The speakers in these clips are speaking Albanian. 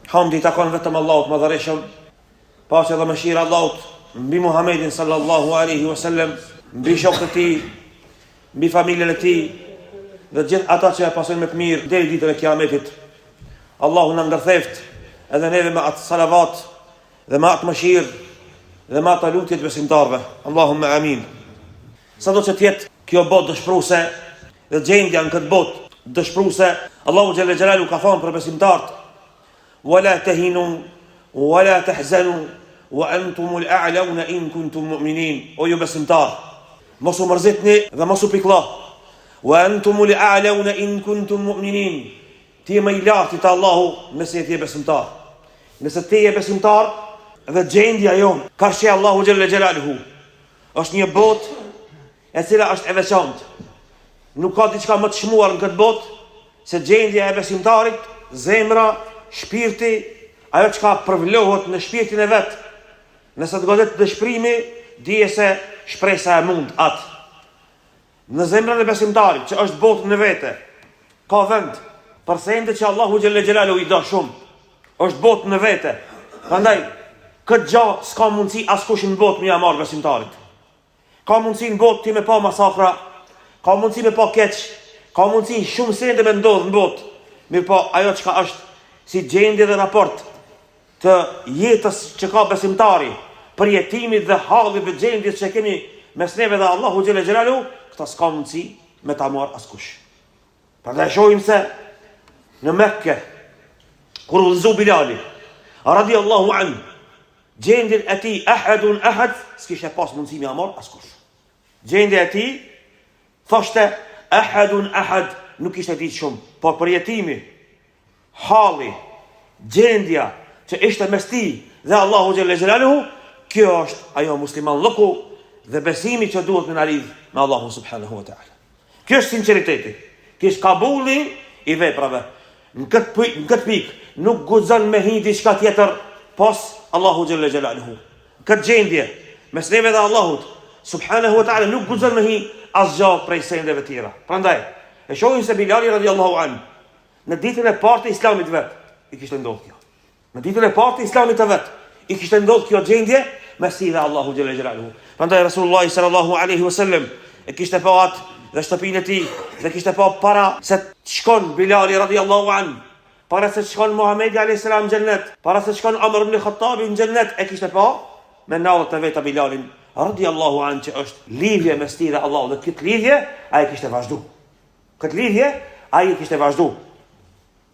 Hamdi takon vetëm Allahut madhëreshëm, paqja dhe mëshira Allahut mbi Muhammedin sallallahu alaihi wasallam, mbi shokët e tij, mbi familjen e tij dhe gjithë ata që e pasojnë me të mirë deri ditën e Kiametit. Allahu na ndërtheft edhe neve me atë salavat dhe me atë mëshirë dhe me atë lutje të besimtarëve. Allahumma amin. Sado që tjetë kjo botë dëshpëruese dhe gjendja në këtë botë dëshpëruese, Allahu xhalla xhelalu ka thënë për besimtarët: "Wala tahinu wala tahzanu wa antumul a'launa in kuntum mu'minin." O ju besimtar, mos u mërzitni dhe mos u pikëllo. Wa antumul a'launa in kuntum mu'minin. Ti je më i lartë te Allahu nëse ti je besimtar. Nëse ti je besimtar dhe gjendja jon ka shi Allahu xhalla xhelaluhu është një botë e cila është e veçantë. Nuk ka diçka më të çmuar në këtë botë se gjendja e besimtarit, zemra, shpirti, ajo që ka përvlohet në shpirtin e vet. Nëse të godet dëshpërimi, dije se shpresa e mund atë. Në zemrën e besimtarit, që është botën e vete, ka vend për sende që Allahu xhalla xhelalu i do shumë. Është botën e vete. Prandaj, këtë gjë s'ka mundësi askush në botë më ia marr besimtarit. Ka mundësi në botë ti me pa masakra, ka mundësi me pa keq, ka mundësi shumë sende me ndodhë në botë. Mirë po, ajo që ka është si gjendje dhe raport të jetës që ka besimtari, për jetimit dhe hallit dhe gjendjes që kemi mes neve dhe Allahu xhalla xhelalu, këta s'ka mundësi me ta marr askush. Prandaj shohim se në Mekke, kur udhëzu Bilali, radiallahu anhu, gjendjen e tij ahadun ahad, s'kishte pas mundësi me ta marr askush. Gjendja e tij thoshte ahadun ahad, nuk ishte ditë shumë, por për jetimi, halli, gjendja që ishte mes tij dhe Allahu xhalla xhelaluhu, kjo është ajo musliman lëku dhe besimi që duhet me na lidh me Allahun subhanahu wa taala. Kjo është sinqeriteti, kjo është kabulli i veprave. Në këtë pikë nuk guxon me hi diçka tjetër pas Allahu xhalla xhelaluhu. Këtë gjendje mes neve dhe Allahut subhanahu wa taala nuk guxon me hi asgjë prej sendeve tjera. Prandaj e shohim se Bilali radiallahu anhu në ditën e parë të Islamit vet i kishte ndodhur kjo. Në ditën e parë të Islamit vet i kishte ndodhur kjo gjendje mes tij dhe Allahu xhalla xhelaluhu. Prandaj Rasulullah sallallahu alaihi wasallam e kishte pa atë dhe shtëpinë e tij dhe kishte pa para se të shkon Bilali radiallahu anhu, para se të shkon Muhamedi alayhis salam në xhennet, para se të shkon Umar ibn Khattabi në xhennet, e kishte pa me nallët e vetë Bilalin radiallahu anhu që është lidhje mes tij dhe Allahut. Dhe këtë lidhje ai kishte vazhdu. Këtë lidhje ai kishte vazhdu.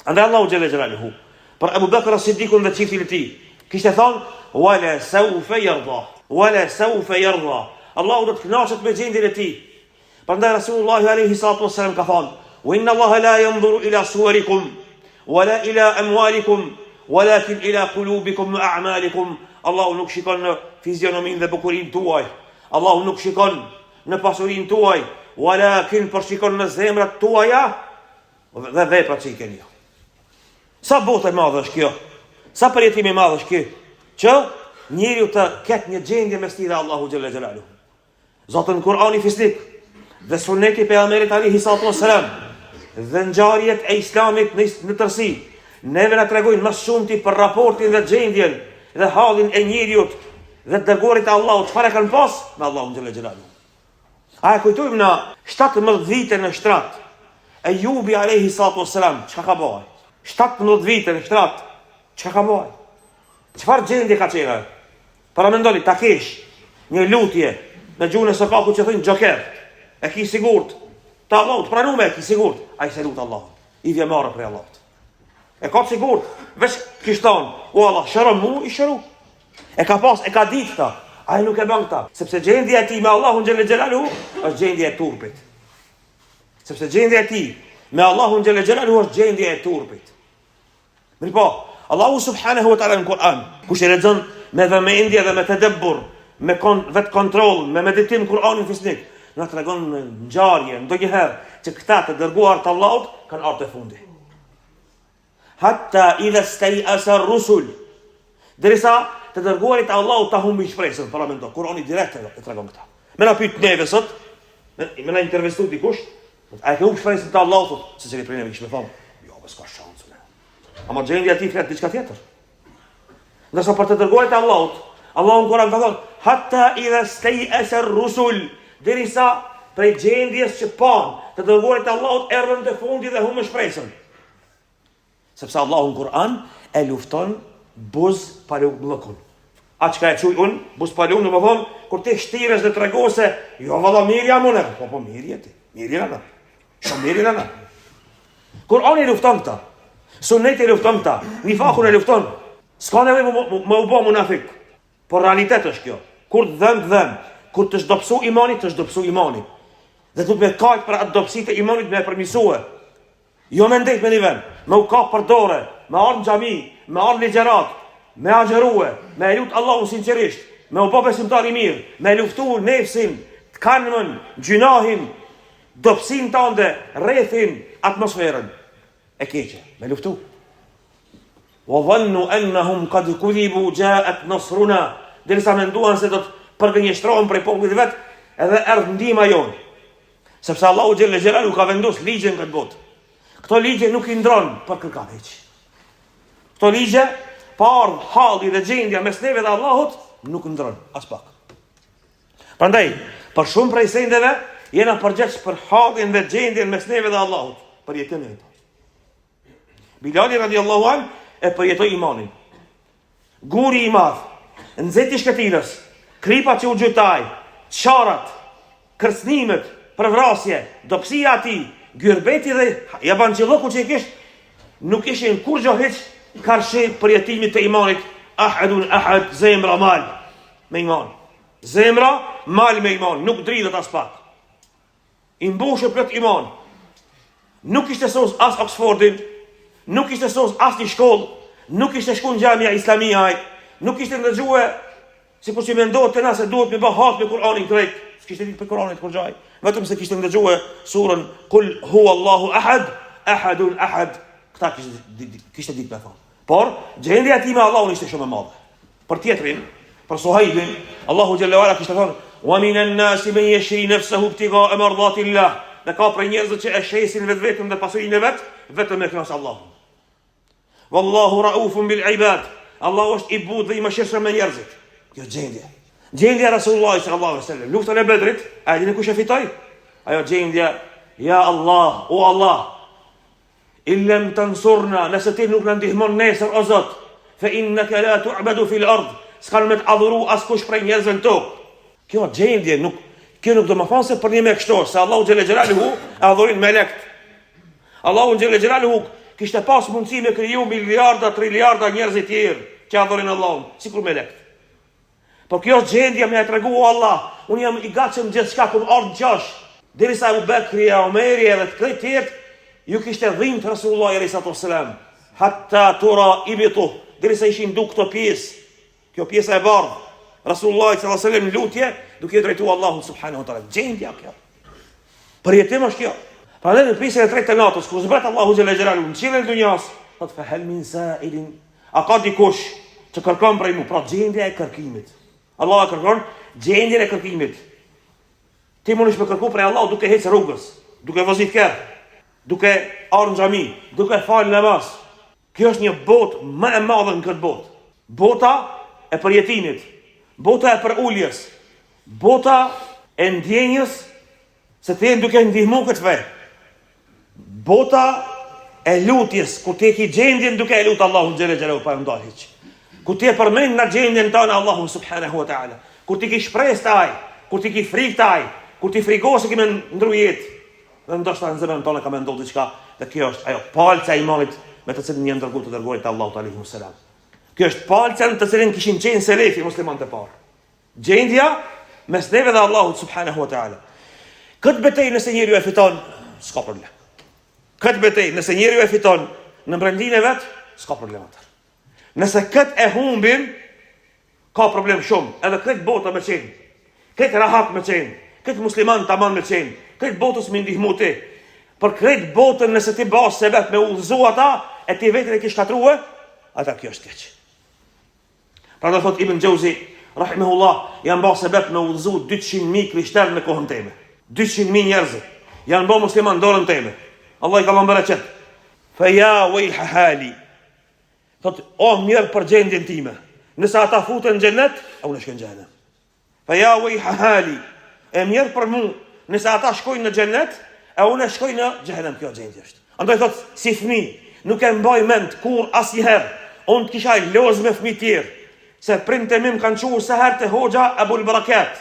Andaj Allahu xhalla xhelaluhu për Abu Bakr as-Siddiqun dhe çiftin e tij kishte thonë: "Wala sawfa yarda, wala sawfa yarda." Allahu do të kënaqet me gjendjen e tij. Prandaj Rasulullah alayhi salatu wasallam ka thonë: "Wa inna Allaha la yanzuru ila suwarikum wala ila amwalikum walakin ila qulubikum wa a'malikum." Allahu nuk shikon në fizionominë dhe bukurinë tuaj. Allahu nuk shikon në pasurinë tuaj, walakin por shikon në zemrat tuaja dhe veprat që i keni. Sa botë e madhe është kjo? Sa përjetim i madhe është kjo? Që njeriu të ketë një gjendje mes tij dhe Allahu xhalla xhelaluhu. Zotën Kur'ani fisnik dhe suneti e pejgamberit alayhi salatu wassalam dhe ngjarjet e Islamit në tërësi neve na tregojnë më shumë ti për raportin dhe gjendjen dhe hallin e njeriut dhe dërguarit e Allahut, çfarë kanë pas me Allahun xhalla xhelaluhu. A e kujtojmë na 17 vite në shtrat Ejubi alayhi salatu wassalam, çka ka bëj? 17 vite në shtrat, çka ka bëj? Çfarë gjendje ka qenë? Para mendoni ta kesh një lutje në gjuhën e sokakut që thonë Joker. E ki sigurt të Allahut, pranume e ki sigurt. Ai se lut Allahut. I vjen marrë prej Allahut. E ka sigurt, veç kishton, o Allah, shëron mu, i shëru. E ka pas, e ka ditë ta. Ai nuk e bën ta, sepse gjendja e tij me Allahun xhalla xhelaluhu është gjendja e turpit. Sepse gjendja e tij me Allahun xhalla xhelaluhu është gjendja e turpit. Mirpo, Allahu subhanahu wa taala në Kur'an, kush e lexon me vëmendje dhe me tadabbur, me vet kontroll, me meditim Kur'anin fisnik, na tregon në ngjarje ndonjëherë që këta të dërguar të Allahut kanë ardhur te fundi. Hatta idha stay'asa ar-rusul, derisa të dërguarit e Allahut ta humbi shpresën, para mendo. Kur'ani direkt e tregon këtë. Me na pyet neve sot, me na intervistu dikush, a ke humbi shpresën te Allahu, se çeli prej neve kishte thonë, jo, s'ka shans. Ama gjendja ti flet diçka tjetër. Ndërsa për të dërguarit e Allahut, Allahu në Kur'an ka thënë, hatta idha stay'asa ar-rusul, derisa prej gjendjes që të dërguarit e Allahut erdhën te fundi dhe humbën shpresën. Sepse Allahu në Kur'an e lufton buz palumllëkun. Atë që e quj unë, buz palum, në më thonë, kur ti shtires dhe të regose, jo valla mirë jam unë, po mirë jeti, mirë jena, shumë mirë jena. Kur'an e lufton këta, sunet e lufton këta, nifakun e lufton, s'ka nevojë më u bë munafik, por realitet është kjo, kur të dhem, kur të shdopsu imani, të shdopsu imani, dhe të me kajt për atë dopsit e imanit me e përmisue, jo me ndejt me një vend, me u kap për dore, me arnë gjami, me arnë ligjerat, me agjerue, me e lutë Allahun sinqerisht, me u bë besimtar i mirë, me luftu nefsin, të kanëmën, gjunahin, dopsin tënde, rrethin, atmosferën e keqe, me luftu. Wa dhannu annahum qad kudhibu ja'at nasruna, derisa menduan se do të përgënjeshtrohen prej popullit vet, edhe erdhi ndihma jonë. Sepse Allahu xhelle xhelalu ka vendosur ligje në këtë botë. Këto ligje nuk i ndron për kërkan hiç. Këto ligje, pa ardhur halli dhe gjendja mes neve dhe Allahut, nuk ndron as pak. Prandaj, për shumë prej sendeve jena përgjegjës për hallin dhe gjendjen mes neve dhe Allahut, për jetën e tonë. Bilali radiallahu an e përjetoi imanin. Guri i madh, nxehti shkëtirës, kripat që u gjytaj, qarat, kërcënimet, përvrasje, dobësia ati, gyrbeti dhe jabanqilloku që i kish, nuk ishin kur gjo hiç karshi përjetimit të imanit, ahadun ahad, zemra mal me iman. Zemra mal me iman, nuk dridhet as pak. I mbushë plot iman. Nuk ishte sos as Oxfordin, nuk ishte sos as një shkollë, nuk ishte shku në xhamia islamia, nuk ishte ndëgjue, si kur që me ndohet të na se duhet me bë hat me Kur'anin krejt, s'kishte ditë për Kur'anin kur gjaj, vetëm se kishte ndëgjue surën Kul huwa Allahu ahad, ahadun ahad, këta kishte ditë me thonë. Por, gjendja ti me Allahun ishte shumë e madhe. Për tjetrin, për Suhajbin, Allahu xhalla wala kishte thonë, wa minan nasi man yashri nafsahu ibtigha'a mardatillah, dhe ka prej njerëzve që e shesin vetëm dhe pasurinë e vet, vetëm me kënaqësi Allahun. Wallahu raufun bil ibad, Allahu është i butë dhe i mëshirshëm me njerëzit. Kjo gjendje. Gjendja Rasulullah sallallahu alaihi wasallam, luftën e Bedrit, a dini kush e fitoi? Ajo gjendja, ja Allah, o Allah, illam tansurna, nëse ti nuk na ndihmon nesër o Zot, fa innaka la tu'badu fil ard, s'kan me të adhuru askush prej njerëzve në tokë. Kjo gjendje kjo nuk do më thonë se për një me kështor, se Allahu xhelle xhelaluhu e adhurin melekt. Allahu xhelle xhelaluhu kishte pas mundësi me kriju miliarda, triliarda njerëz të tjerë që adhurin Allahun, sikur melekt. Por kjo është gjendja me e tregu o Allah, unë jam i gatshëm gjithçka kur ardh gjash, derisa Abu Bekri, Omeri edhe të këtë tjerë, ju kishte dhimbë të Rasulullah sallallahu alaihi wasallam, hatta tura ibitu, derisa ishin duk këto pjesë, kjo pjesa e bardhë, Rasulullah sallallahu alaihi wasallam lutje, duke drejtu Allahut subhanahu wa taala. Gjendja kjo. Përjetim është kjo. Prandaj në pjesën e tretë të natës, kur zbret Allahu xhalla xhelalu në qiellin e dunjas, thot fa hal min sa'ilin, a ka dikush që kërkon prej mu, pra gjendja e kërkimit. Allah e kërkon gjendjen e kërkimit. Ti mundesh me kërku prej Allahut duke hecë rrugës, duke vozit kerr, duke ardhur në xhami, duke fal namaz. Kjo është një botë më e madhe në këtë botë. Bota e përjetimit, bota e përuljes, bota e ndjenjës se ti duke ndihmu këtë fe. Bota e lutjes, ku ti ke gjendjen duke e lutë Allahun xhela xhelalu pa ndar hiç. Ku ti e përmend në gjendjen tonë Allahun subhanahu wa taala. Ku ti ke shpresë taj, ku ti ke frikë taj, ku ti frikose ke me ndru jetë. Dhe ndoshta në zemrën tonë ka me ndodhur diçka, dhe kjo është ajo palca e imanit me të cilin janë dërguar të dërguarit Allahut alayhi salam. Kjo është palca në të cilin kishin qenë selefi muslimanët e parë. Gjendja mes neve dhe Allahut subhanahu wa taala. Këtë betejë nëse njeriu e fiton, s'ka problem. Këtë betejë nëse njeriu e fiton në brendin e vet, s'ka problem atë. Nëse këtë e humbin, ka problem shumë. Edhe këtë bota me qenë, këtë rahat me qenë, këtë musliman tamam me qenë, këtë botës me ndihmu ti. Për këtë botën nëse ti basë se vetë me udhëzu ata, e ti vetën e ki shkatrua, ata kjo është keq. Pra në thot Ibn Gjauzi, rahimehullah, janë basë se vetë me udhëzu 200.000 krishterë në kohën teme. 200.000 njerëzë, janë bo musliman dorën teme. Allah i ka më mbërë qëtë. Fa ja vejlha hali, thot, o mirë për gjendjen time. Nëse ata futen në xhenet, unë shkoj në xhenem. Fa ya wayha hali. E mirë për mu, nëse ata shkojnë në xhenet, unë shkoj në xhenem, kjo gjendje është. Andaj thot, si fëmijë, nuk e mbaj mend kur asnjëherë unë të kisha lozë me fëmijë tjerë, se prindët e mi më kanë thënë se herë te hoxha Abul Barakat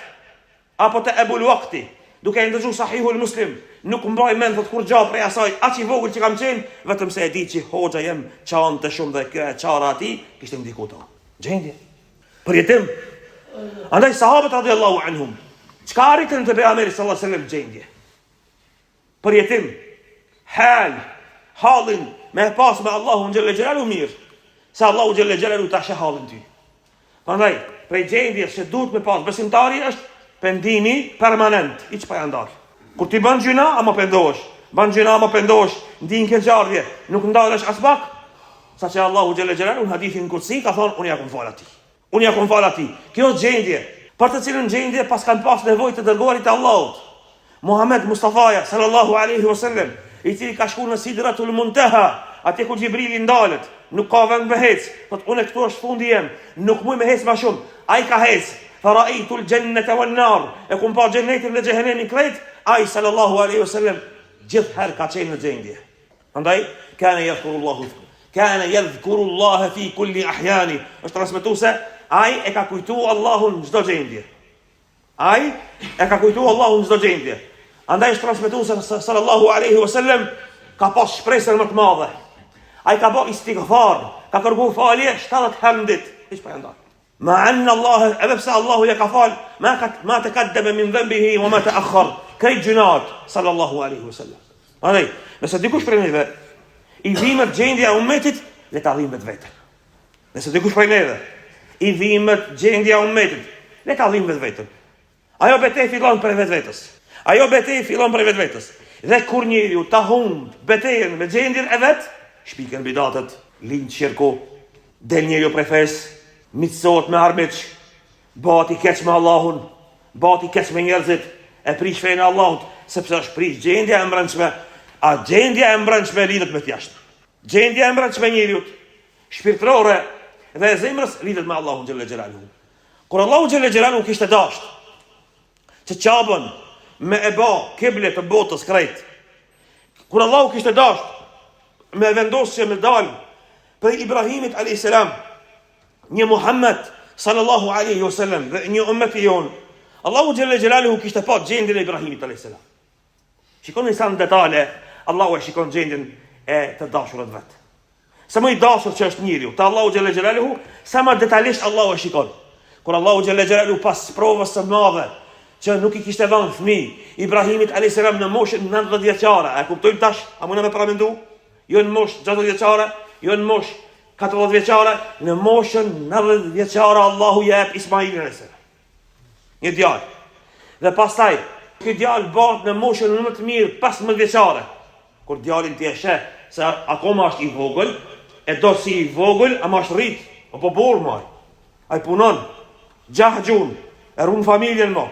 apo te Abul Waqti, duke e ndëgju Sahihul Muslim, nuk mbaj mend thot kur gjao prej asaj, aq i vogël që kam qenë, vetëm se e di që hoxha jem çante shumë dhe kjo e çara ati kishte ndikuar. Gjendje. Përjetim. Andaj sahabët radhiyallahu anhum, çka arritën te pejgamberi sallallahu alaihi wasallam gjendje. Përjetim. Halin me pas me Allahun xhelle xhelalu mirë, se Allahu xhelle xhelalu ta sheh hallin ty. Prandaj, prej gjendjes që duhet me pas besimtari është pendimi permanent, hiç pa ndal. Kur ti bën gjuna, ama pendohesh. Bën gjuna, ama pendohesh, ndin ke xhardhje, nuk ndalesh as pak, saqë Allahu xhelle xhelalu në hadithin kursi ka thonë unë ja kum fal atij. Unë ja kum fal atij. Kjo gjendje, për të cilën gjendje pas kanë pas nevojë të dërguarit të Allahut, Muhammed Mustafaja sallallahu alaihi wasallam, i cili ka shkuar në Sidratul Muntaha, atje ku Xhibrili ndalet, nuk ka vend me hec, thot unë këtu është fundi jem, nuk muj me hec më shumë. Ai ka hec, faraitu al-jannata wan-nar, e kum pa xhenetin dhe xhehenemin krejt, ai sallallahu alaihi wasallam gjithherë ka qenë në gjendje. Prandaj kana yadhkuru Allah fi kulli ahyani, është transmetuese, ai e ka kujtuar Allahun në çdo gjendje. Ai e ka kujtuar Allahun në çdo gjendje. Andaj është transmetuese sallallahu alaihi wasallam ka pas shpresën më të madhe. Ai ka bë istighfar, ka kërkuar falje 70 herë dit, hiç pa ndal. Ma anna Allah, ebsa Allahu ja ka fal, ma taqaddama min dhanbihi wa ma ta'akhkhar. Kay junat sallallahu alaihi wasallam. Andaj, nëse dikush prej neve i dhimbet gjendja e ummetit, le ta dhimbet vetë. Nëse dikush prej neve i dhimbet gjendja e ummetit, le ta dhimbet vetë. Ajo betejë fillon prej vetvetes. Ajo betejë fillon prej vetvetes. Dhe kur njeriu ta humb betejën me gjendjen e vet, shpiken bidatet, lind shirku, del njeriu prej fesë, mitësohet me armiq, bëhet i keq me Allahun, bëhet i keq me njerëzit, e prish fenë e Allahut, sepse është prish gjendja e mbrëmshme. A gjendja e mbrëmshme lidhet me jashtë. Gjendja e mbrëmshme e njeriu shpirtërore dhe e zemrës lidhet me Allahun xhelle xhelaluhu. Kur Allahu xhelle xhelaluhu kishte dashur që Qabën me e ba kible të botës krejt, kur Allahu kishte dashur me vendosë që me dal për Ibrahimit a.s. një Muhammed sallallahu alaihi wasallam dhe një ummet i jon, Allahu xhelle xhelaluhu kishte pa gjendjen e Ibrahimit a.s. Shikoni sa në detale Allahu e shikon gjendjen e të dashurët vet. Sa më i dashur që është njeriu te Allahu xhelle xhelaluhu, sa më detajisht Allahu e shikon. Kur Allahu xhelle xhelaluhu pas provës së madhe që nuk i kishte dhënë fëmijë Ibrahimit a.s. në moshën 90 vjeçare, a kuptojmë tash? A mundem me paramendu? Jo në moshë 60 vjeçare, jo në moshë 40 vjeçare, në moshën 90 vjeçare Allahu ja jep Ismailin a.s. Një djalë. Dhe pastaj ky djalë bëhet në moshën më të mirë 15 vjeçare. Kur djalin ti e sheh se akoma është i vogël, e do si i vogël, ama është rrit, apo burr. Ai punon, gjahxhun, e ruan familjen më.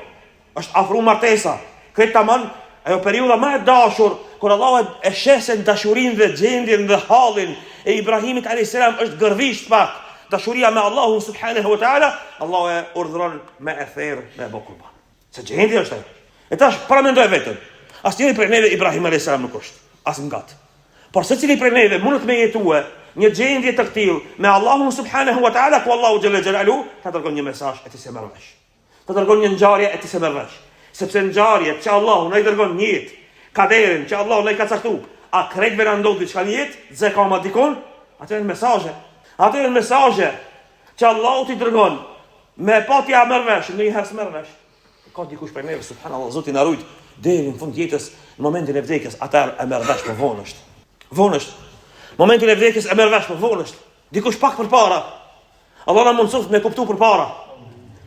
Është afru martesa. Këtë tamam, ajo periudha më e dashur, kur Allahu e sheh se dashurinë dhe gjendjen dhe hallin e Ibrahimit a.s. është gërvisht pak. Dashuria me Allahun subhanahu wa taala, Allahu e urdhëron me e therr me bokurba. Se gjendja është ajo. E tash para mendoj vetëm. Asnjëri prej neve Ibrahim a.s. nuk është, as ngat. Por secili prej neve mund të me jetue një gjendje të tillë me Allahun subhanahu wa taala, ku Allahu xhalla xhelalu ta dërgon një mesazh e të se merresh. Ta dërgon një ngjarje e të se merresh. Sepse ngjarjet që Allahu na i dërgon një jetë, kaderin që Allahu na i ka caktuar, a krejtve na ndodh diçka në jetë, ze ka ma dikon, atë janë mesazhe. Atë janë mesazhe që Allahu t'i dërgon me patja merresh, në një herë merresh. Ka dikush prej neve subhanallahu, Zoti na rujt deri në fund jetës, në momentin e vdekjes, atë e merr vesh po vonë është. Vonë është. Momentin e vdekjes e merr vesh po vonë është. Dikush pak përpara. Allah na mundsof me kuptu përpara.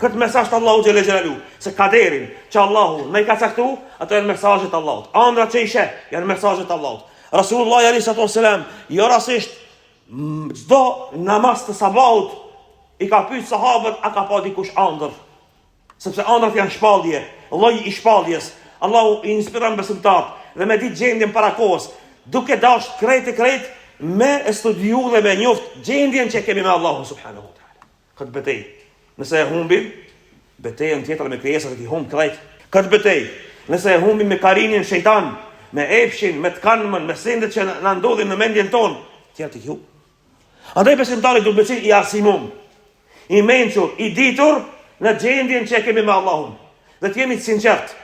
Këtë mesazh të Allahu xhelle xhelalu, se kaderin që Allahu na i ka caktuar, ato janë mesazhet të Allahut. Ëndrat që i sheh janë mesazhet të Allahut. Rasulullah alayhi salatu wasalam, jo rastisht çdo namaz të sabahut i ka pyet sahabët a ka pa dikush ëndër. Sepse ëndrat janë shpallje, lloji i shpalljes. Allahu i inspiron besimtarët dhe me ditë gjendjen para kohës, duke dash krejt me studiu dhe me njoft gjendjen që kemi me Allahun subhanahu wa taala. Këtë betejë, nëse e humbim, betejën tjetër me krijesat që i humb krejt. Këtë betejë, nëse e humbim me karinin shejtan, me epshin, me tkanmën, me sendet që na ndodhin në mendjen tonë, tjerë të humb. Andaj besimtari duhet të qenë i arsimum, i mençur, i ditur në gjendjen që kemi me Allahun. Dhe të jemi të sinqert.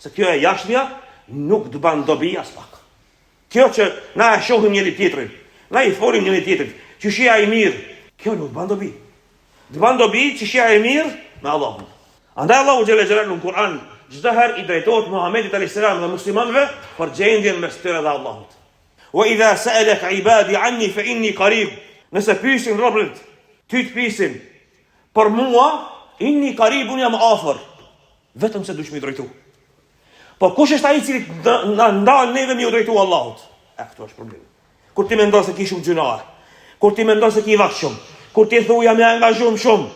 Se kjo e jashtëmja nuk të ban dobi as pak. Kjo që na e shohim njëri tjetrin, na i folim njëri tjetrit, që shia i mirë, kjo nuk të ban dobi. Të ban dobi që shia i mirë me Allahun. Andaj Allahu xhelle xhelalu në Kur'an çdo herë i drejtohet Muhamedit alayhis salam dhe muslimanëve për gjendjen mes tyre dhe Allahut. Wa idha sa'alaka ibadi anni fa inni qarib. Nëse pyesin robët, ty të pyesin për mua, inni qaribun jam afër. Vetëm se dush mi drejtu. Po kush është ai i cili na ndal neve mi u drejtu Allahut? Këto është problemi. Kur ti mendon se ke shumë gjunare, kur ti mendon se ke vakt shumë, kur ti thua jam i angazhuar shumë,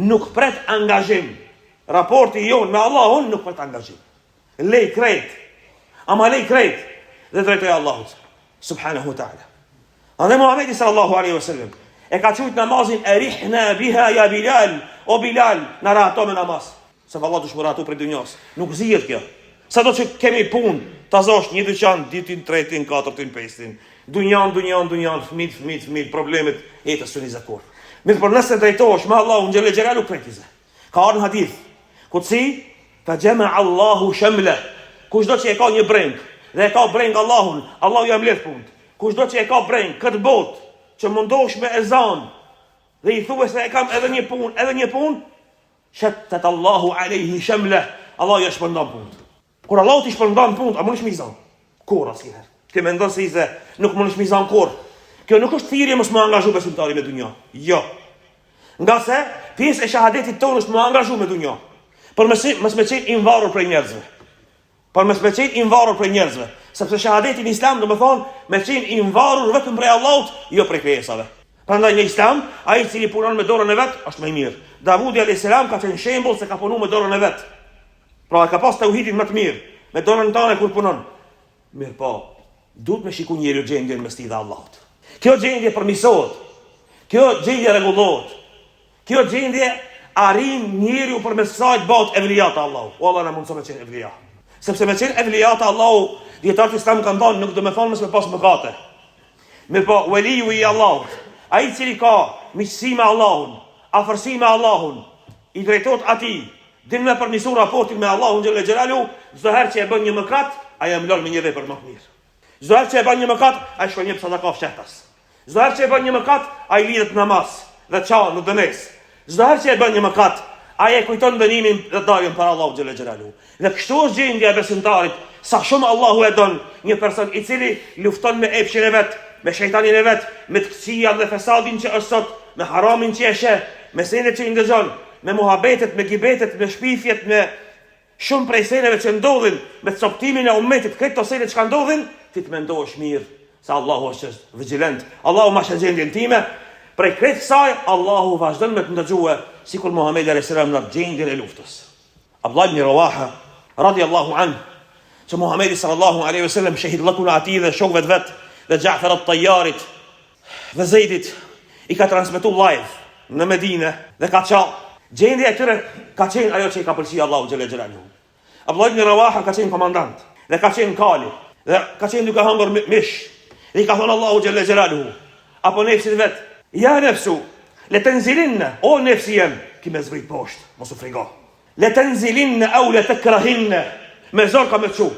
nuk pret angazhim. Raporti jon me Allahun nuk pret angazhim. Lej krejt. Ama lej krejt dhe drejtoj Allahut subhanahu wa taala. Andaj Muhamedi sallallahu alaihi wasallam e ka thujt namazin erihna biha ya Bilal, o Bilal, na rahato me namaz. Se Allah dush më ratu për dunjas. Nuk zihet kjo. Sa do që kemi punë, ta zosh një dyqan, ditin, tretin, katërtin, pestin. Dunjan, fmit, problemet, jetës së një zakur. Mirë për nëse drejtohesh me Allahu xhelle xhelalu kretize. Ka arë në hadith. Kutsi, fa gjema Allahu shemle. Kushdo që e ka një breng, dhe e ka breng Allahun, Allahu jam leth punë. Kushdo që e ka breng, këtë botë, që mundosh me ezan, dhe i thuve se e kam edhe një punë, shettet Allahu alejhi shemle, Allah ja shpërndan punë. Kur Allah ti shpërndan punë, a më nësh mizan? Kur asnjëherë. Ti mendon se izë nuk më nësh mizan kur. Kjo nuk është thirrje mos më angazhu besimtari me dunjë. Jo. Nga se pjesë e shahadetit tonë është më angazhu me dunjë. Por mos me qenë i varur prej njerëzve. Sepse shahadeti në Islam do të thonë me qenë i varur vetëm prej Allahut, jo prej krijesave. Prandaj në Islam, ai i cili punon me dorën e vet është më i mirë. Davudi alayhis salam ka qenë shembull se ka punuar me dorën e vet. Pra ka pas tauhidin më të mirë, me dorën tonë kur punon. Mirë po, duhet me shikoj njeriu gjendjen mes tij dhe Allahut. Kjo gjendje përmirësohet. Kjo gjendje rregullohet. Kjo gjendje arrin njeriu përmes kësaj të bëhet evlia të Allahut. O Allah na mundson të qenë evlia. Sepse me qenë evlia të Allahut, dietarët Islam kanë thënë nuk do të thonë mos me pas mëkate. Mirë po, waliu i Allahut, ai i cili ka miqësi me Allahun, afërsi me Allahun, i drejtohet atij, din me përmirësu raportin me Allahun xhelle xhelalu, çdo herë që e bën një mëkat, ai e mlon me një vepër më të mirë. Çdo herë që e bën një mëkat, ai shkon një sadaka fshehtas. Çdo herë që e bën një mëkat, ai lidhet namaz dhe çan në dënes. Çdo herë që e bën një mëkat, ai e kujton dënimin dhe daljen para Allahut xhelle xhelalu. Dhe kështu është gjendja e besimtarit, sa shumë Allahu e don një person i cili lufton me epshin e vet, me shejtanin e vet, me të këqijat dhe fesadin që është sot, me haramin që e sheh, me senet që i ndëgjon, me muhabetet, me gibetet, me shpifjet, me shumë prej seneve që ndodhin, me coptimin e ummetit, këto sene që ka ndodhin, ti të mendohesh mirë, se Allahu është vigjilent. Allahu ma shë gjendjen time, prej kretë kësaj, Allahu vazhdon me të ndëgjue, sikur Muhamedi alayhis salam në gjendjen e luftës. Abdullah ibn Rawaha, radiallahu anhu, që Muhamedi sallallahu alaihi wasallam shahid lëkun ati dhe shokëve të vet, dhe Ja'far at-Tayyarit dhe Zeidit i ka transmetu live në Medinë dhe ka thënë gjendja e tyre ka qenë ajo që i ka pëlqyer Allahu xhelle xhelalu. Abdullah ibn Rawaha ka qenë komandant dhe ka qenë kali dhe ka qenë duke hangër mish. Dhe i ka thënë Allahu xhelle xhelalu apo nefsit vet, ja nefsu, le tenzilinna, o nefsi jem, ki me zvrit poshtë, mos u frigo. Le tenzilinna au le tekrahinna, me zor ka me çu.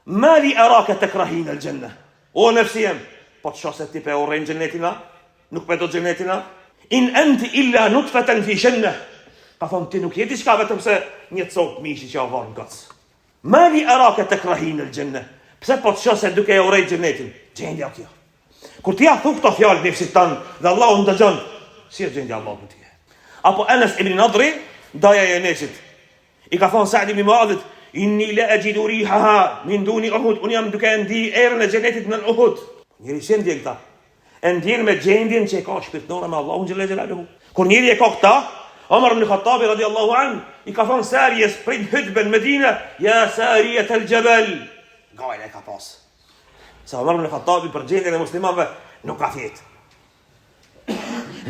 Mali araka tekrahina al-janna. O nefsi jem, po të shose ti pe urejnë gjennetina, nuk pe do gjennetina, in enti illa nutfeten fi shenne, ka thonë ti nuk jeti qka vetëm se një copë mishi që avarë në gëtës. Mali arake të krahinë në gjenne, pse po të shose duke e urejnë gjennetin, gjendja kjo. Kur ti ja thuk të fjallë nefsit tanë dhe Allah unë dëgjën, si e gjendja Allah në tje. Apo Enes ibn Nadri, daja e Enesit, i ka thonë Sa'd ibn Muadhit, inni la ajidu rihaha min duni Uhud, unë jam duke ndi erën e gjennetit në Uhud. Njëri që ndjen këta, e ndjen me gjendjen që e ka shpirtnore me Allahun xhelle xhelaluhu. Kur njëri e ka këta, Omar ibn Khattabi radiallahu anhu, i ka thonë Sarijes prit hutben Medina, ja Sarijet el Gjebel. Gajle e ka pas. Se Omar ibn Khattabi për gjendjen e muslimanëve nuk ka thjet.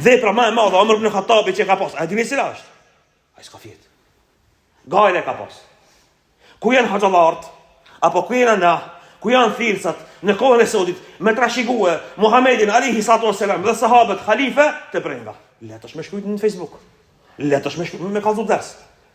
Vepra më e madhe Omar ibn Khattabi që ka pas, a dini cila është? Ai s'ka thjet. Gajle ka pas. Ku janë haxhallarët? Apo ku janë na? Ku janë thirrsat në kohën e sodit me trashëgue Muhamedit alayhi salatu wasalam dhe sahabët khalife të brenga. Letësh me shkruajt në Facebook. Letësh me kallzu ders.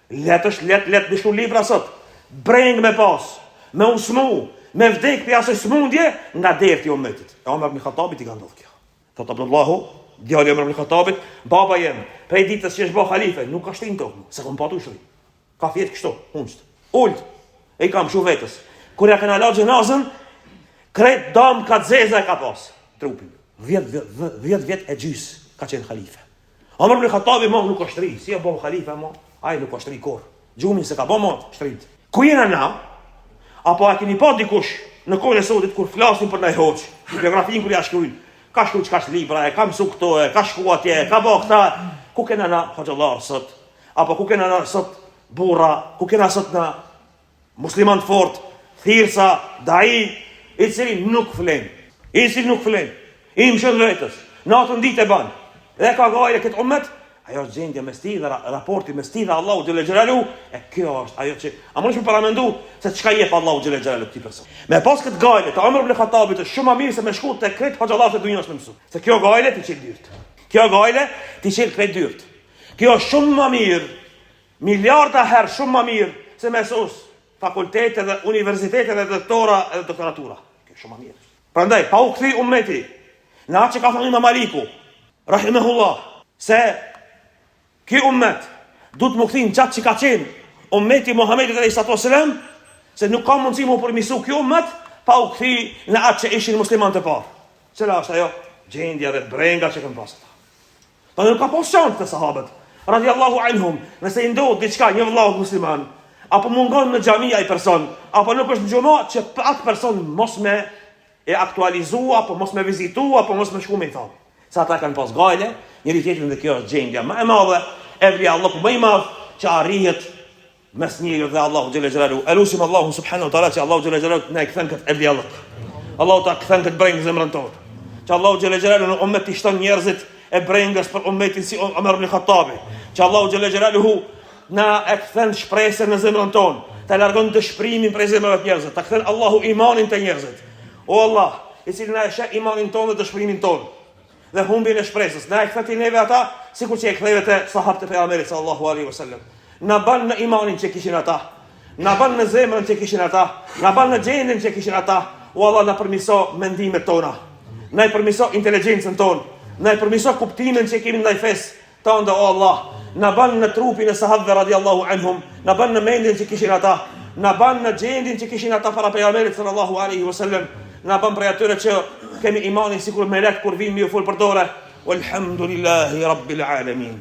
Letësh let me shkruaj libra sot. Breng me pas, me usmu, me vdek për asoj smundje nga derti o metit. E Omar ibn Khattabit i ka ndodhur kjo. Thot Abdullahu, djali Omar ibn Khattabit, baba jem, prej ditës që është bë halife, nuk ka shtin tokë, se kom patu shri. Ka fjet kështu, hunst. Ult, e i kam shu vetës. Kur ja kanë la xhenazën, krejt dam ka zeza e ka pas trupin. 10 vjet e gjys ka qenë halife. Omar ibn Khattabi më nuk ka shtri, si e bë halife më, ai nuk ka shtri kur. Gjumin se ka bë më shtrit. Ku jena na? Apo a keni pa dikush në kohën e sotit kur flasin për ndaj hoç, biografin kur ja shkruajnë. Ka shkruaj çka libra, ka mësu këto, ka shku atje, ka bë këta. Ku kena na hoxhallar sot? Apo ku kena na sot burra, ku kena sot na musliman fort, thirrsa, dai, i cili nuk flen. I cili nuk flen. I mshëll vetës. Natën ditë e ban. Dhe ka gajë këtë ummet. Ajo është gjendja mes tij dhe raporti mes tij dhe Allahu xhela xhelalu, e kjo është ajo që a mundesh të paramendu se çka jep Allahu xhela xhelalu këtij person. Me pas këtë gajle të Omar ibn Khattabit është shumë më mirë se me shku te kret hoxhallarët e dunjës me mësu. Se kjo gajle ti çel dyrt. Kjo gajle ti çel kret dyrt. Kjo është shumë më mirë, miliarda herë shumë më mirë se me sos fakultete dhe universitete dhe doktora dhe doktoratura. Kjo shumë më mirë. Prandaj pa u kthy ummeti në atë që ka thënë Imam Maliku rahimahullah se ky ummet du të më kthin qatë që ka qenë ummeti Muhamedit alayhi salatu wasalam, se nuk ka mundësi më përmisu ky ummet pa u kthi në atë që ishin muslimanë të parë. Cila është ajo gjendja dhe brenga që kanë pasur ata. Po nuk ka pas shans të sahabët radiallahu anhum, nëse i ndodh diçka një vëllau musliman, apo mungon në xhami ai person, apo nuk është në xhama që atë person mos me e aktualizu, apo mos me vizitu, apo mos me shku me i thonë. Sa ata kanë pas gajle, njëri tjetrin dhe kjo është gjendja më e madhe, evli Allahu më i madh që arrihet mes njeriu dhe Allahu xhela xhelalu. Elusim Allahu subhanahu wa taala që Allahu xhela xhelalu na e kthen këtë evli Allah. Allahu ta kthen këtë brengë në zemrën tonë. Që Allahu xhela xhelalu në ummet i shton njerëzit e brengës për ummetin si Omar ibn Khattabi. Që Allahu xhela xhelalu na e kthen shpresën në zemrën tonë, ta largon dëshpërimin prej zemrave të njerëzve, ta kthen Allahu imanin te njerëzit. O Allah, i cili na e sheh imanin tonë dhe dëshpërimin tonë dhe humbin e shpresës. Na e ktheti neve ata sikur që e ktheve te sahabët e pejgamberit sallallahu alaihi wasallam. Na ban në imanin që kishin ata. Na ban në zemrën që kishin ata. Na ban në gjendjen që kishin ata. O Allah, na përmiso mendimet tona. Na i përmiso inteligjencën tonë. Na i përmiso kuptimin që kemi ndaj fesë tonë, o Allah. Na ban në trupin e sahabëve radiallahu anhum. Na ban në mendjen që kishin ata. Na ban në gjendjen që kishin ata para pejgamberit sallallahu alaihi wasallam. Na ban prej atyre që kemi imanin sikur melek kur vin mi u fol për dore. Walhamdulillahi rabbil alamin.